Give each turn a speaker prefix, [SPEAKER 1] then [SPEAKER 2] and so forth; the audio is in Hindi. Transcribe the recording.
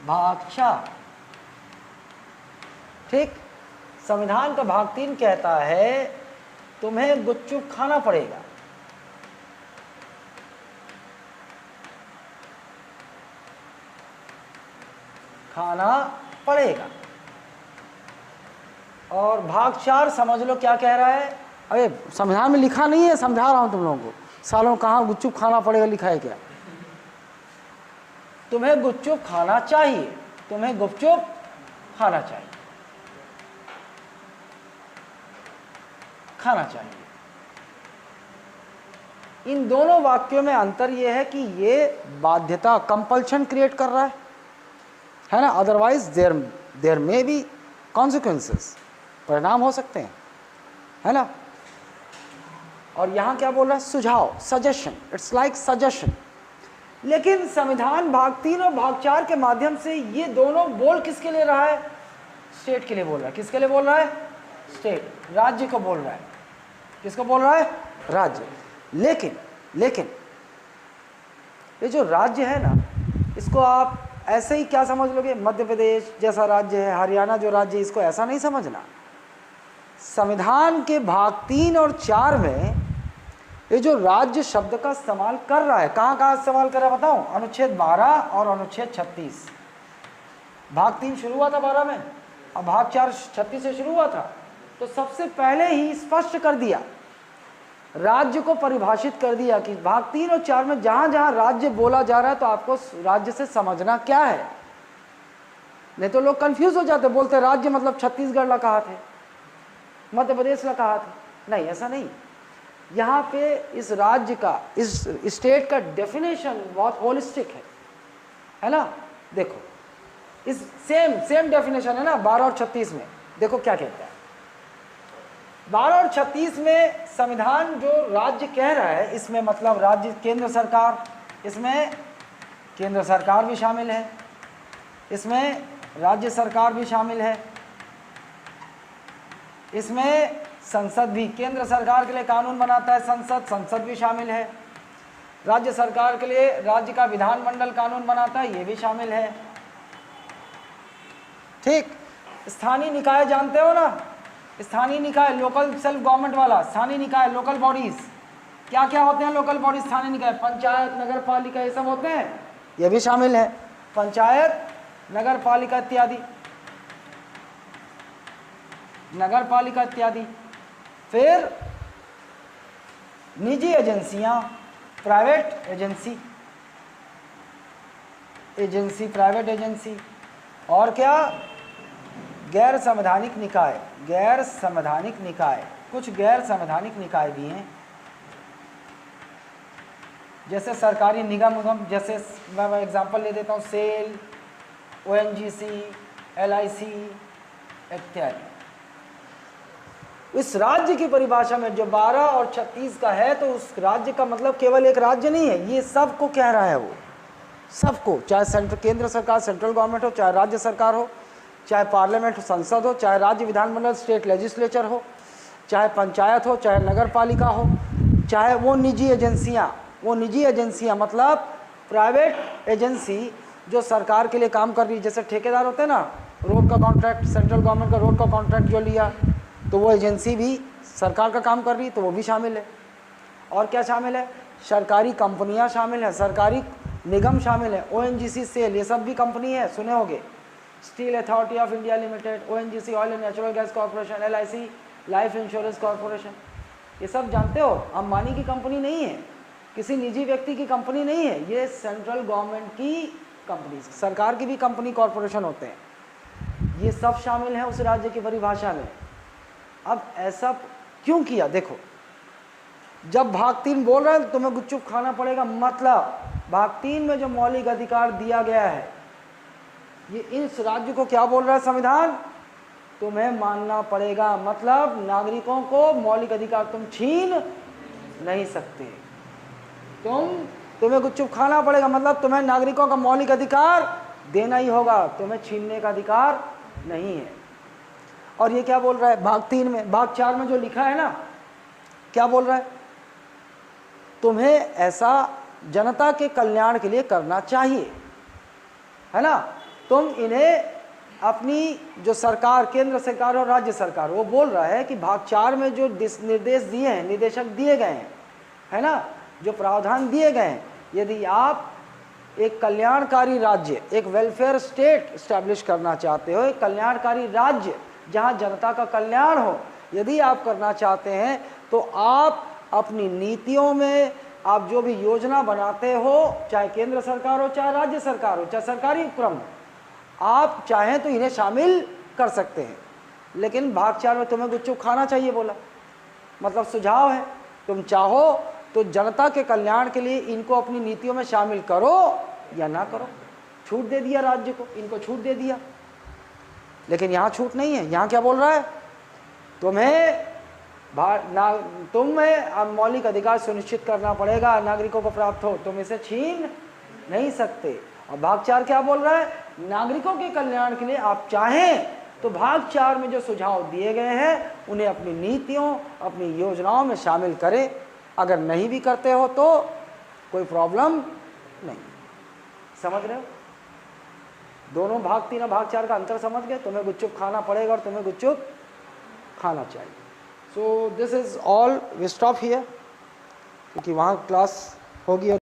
[SPEAKER 1] भाग 4। ठीक, संविधान का भाग 3 कहता है तुम्हें गुपचुप खाना पड़ेगा। खाना पड़ेगा। और भाग 4 समझ लो क्या कह रहा है। अरे संविधान में लिखा नहीं है, समझा रहा हूं तुम लोगों को। सालों कहाँ गुपचुप खाना पड़ेगा लिखा है क्या? तुम्हें गुपचुप खाना चाहिए, तुम्हें गुपचुप खाना चाहिए, खाना चाहिए। इन दोनों वाक्यों में अंतर यह है कि ये बाध्यता, कंपल्शन क्रिएट कर रहा है ना। Otherwise there may be consequences, परिणाम हो सकते हैं, है ना। और यहां क्या बोल रहा है? सुझाव, सजेशन, इट्स लाइक सजेशन। लेकिन संविधान भाग 3 और भाग 4 के माध्यम से ये दोनों बोल किसके लिए रहा है? स्टेट के लिए बोल रहा है। किसके लिए बोल रहा है? स्टेट, राज्य को बोल रहा है। किसको बोल रहा है? राज्य। लेकिन ये जो राज्य है ना, इसको आप ऐसे ही क्या समझ लोगे? मध्य प्रदेश जैसा राज्य है, हरियाणा जो राज्य है, इसको ऐसा नहीं समझना। संविधान के भाग 3 और 4 में ये जो राज्य शब्द का इस्तेमाल कर रहा है, कहाँ इस्तेमाल कर रहा है बताऊं? अनुच्छेद 12 और अनुच्छेद 36। भाग 3 शुरू हुआ था 12 में, अब भाग 4 36 से शुरू हुआ था। तो सबसे पहले ही स्पष्ट कर दिया, राज्य को परिभाषित कर दिया कि भाग 3 और 4 में जहां जहां राज्य बोला जा रहा है तो आपको राज्य से समझना क्या है। नहीं तो लोग कंफ्यूज हो जाते, बोलते राज्य मतलब छत्तीसगढ़ ला कहा थे, मध्य प्रदेश ला कहा थे। नहीं, ऐसा नहीं। यहाँ पे इस राज्य का, इस स्टेट का डेफिनेशन बहुत होलिस्टिक है ना। देखो, इस सेम डेफिनेशन है ना 12 और 36 में। देखो क्या कहता है 12 और 36 में। संविधान जो राज्य कह रहा है, इसमें मतलब राज्य, केंद्र सरकार, इसमें केंद्र सरकार भी शामिल है, इसमें राज्य सरकार भी शामिल है, इसमें संसद भी, केंद्र सरकार के लिए कानून बनाता है संसद भी शामिल है, राज्य सरकार के लिए राज्य का विधानमंडल कानून बनाता है, ये भी शामिल है। ठीक, स्थानीय निकाय जानते हो ना, स्थानीय निकाय, लोकल सेल्फ गवर्नमेंट वाला, स्थानीय निकाय, लोकल बॉडीज, क्या क्या होते हैं लोकल बॉडीज? स्थानीय निकाय, पंचायत, नगर पालिका, ये सब होते हैं, ये भी शामिल है। पंचायत, नगर पालिका इत्यादि, नगर पालिका इत्यादि। फिर निजी एजेंसियां, प्राइवेट एजेंसी, प्राइवेट एजेंसी। और क्या? गैर संवैधानिक निकाय, कुछ गैर संवैधानिक निकाय भी हैं, जैसे सरकारी निगम, जैसे मैं एग्जांपल ले देता हूँ, सेल, ONGC, LIC इत्यादि। इस राज्य की परिभाषा में जो 12 और 36 का है, तो उस राज्य का मतलब केवल एक राज्य नहीं है, ये सबको कह रहा है वो, सबको, चाहे केंद्र सरकार, सेंट्रल गवर्नमेंट हो, चाहे राज्य सरकार हो, चाहे पार्लियामेंट हो, संसद हो, चाहे राज्य विधानमंडल, स्टेट लेजिस्लेचर हो, चाहे पंचायत हो, चाहे नगर पालिका हो, चाहे वो निजी एजेंसियां मतलब प्राइवेट एजेंसी जो सरकार के लिए काम कर रही है। जैसे ठेकेदार होते हैं ना, रोड का कॉन्ट्रैक्ट, सेंट्रल गवर्नमेंट का रोड का कॉन्ट्रैक्ट जो लिया, तो वो एजेंसी भी सरकार का काम कर रही है, तो वो भी शामिल है। और क्या शामिल है? सरकारी कंपनियां शामिल है, सरकारी निगम शामिल है, ONGC, सेल, ये सब भी कंपनी है, सुने होंगे। Steel authority of India limited, ONGC, oil and natural gas corporation, LIC, life insurance corporation, ये सब जानते हो, अंबानी की कंपनी नहीं है, किसी निजी व्यक्ति की कंपनी नहीं है, ये सेंट्रल गवर्नमेंट की कंपनी, सरकार की भी कंपनी, कॉर्पोरेशन होते हैं, ये सब शामिल है उस राज्य की परिभाषा में। अब ऐसा क्यों किया? देखो, जब भाग 3 बोल रहे हैं तुम्हें गुपचुप खाना पड़ेगा, मतलब भाग 3 में जो मौलिक अधिकार दिया गया है, ये इस राज्य को क्या बोल रहा है संविधान? तुम्हें मानना पड़ेगा, मतलब नागरिकों को मौलिक अधिकार तुम छीन नहीं सकते, तुम्हें गुपचुप खाना पड़ेगा, मतलब तुम्हें नागरिकों का मौलिक अधिकार देना ही होगा, तुम्हें छीनने का अधिकार नहीं है। और ये क्या बोल रहा है भाग 3 में? भाग 4 में जो लिखा है ना, क्या बोल रहा है? तुम्हें ऐसा जनता के कल्याण के लिए करना चाहिए, है ना। तुम इन्हें अपनी जो सरकार, केंद्र सरकार और राज्य सरकार, वो बोल रहा है कि भाग 4 में जो निर्देश दिए हैं, निर्देशक दिए गए हैं, है ना, जो प्रावधान दिए गए हैं, यदि आप एक कल्याणकारी राज्य, एक वेलफेयर स्टेट स्टैब्लिश करना चाहते हो, एक कल्याणकारी राज्य जहां जनता का कल्याण हो, यदि आप करना चाहते हैं तो आप अपनी नीतियों में, आप जो भी योजना बनाते हो, चाहे केंद्र सरकार हो, चाहे राज्य सरकार हो, चाहे सरकारी उपक्रम हो, आप चाहें तो इन्हें शामिल कर सकते हैं। लेकिन भाग 4 में तुम्हें गुपचुप खाना चाहिए बोला, मतलब सुझाव है, तुम चाहो तो जनता के कल्याण के लिए इनको अपनी नीतियों में शामिल करो या ना करो। छूट दे दिया राज्य को, इनको छूट दे दिया। लेकिन यहाँ छूट नहीं है, यहाँ क्या बोल रहा है, तुम्हें मौलिक अधिकार सुनिश्चित करना पड़ेगा, नागरिकों को प्राप्त हो, तुम इसे छीन नहीं सकते। और भाग 4 क्या बोल रहा है, नागरिकों के कल्याण के लिए आप चाहें तो भाग 4 में जो सुझाव दिए गए हैं उन्हें अपनी नीतियों, अपनी योजनाओं में शामिल करें। अगर नहीं भी करते हो तो कोई प्रॉब्लम नहीं। समझ रहे हो? दोनों भाग 3 और भाग 4 का अंतर समझ गए? तुम्हें गुपचुप खाना पड़ेगा और तुम्हें गुपचुप खाना चाहिए। So this is all, we stop here, क्योंकि वहाँ क्लास होगी।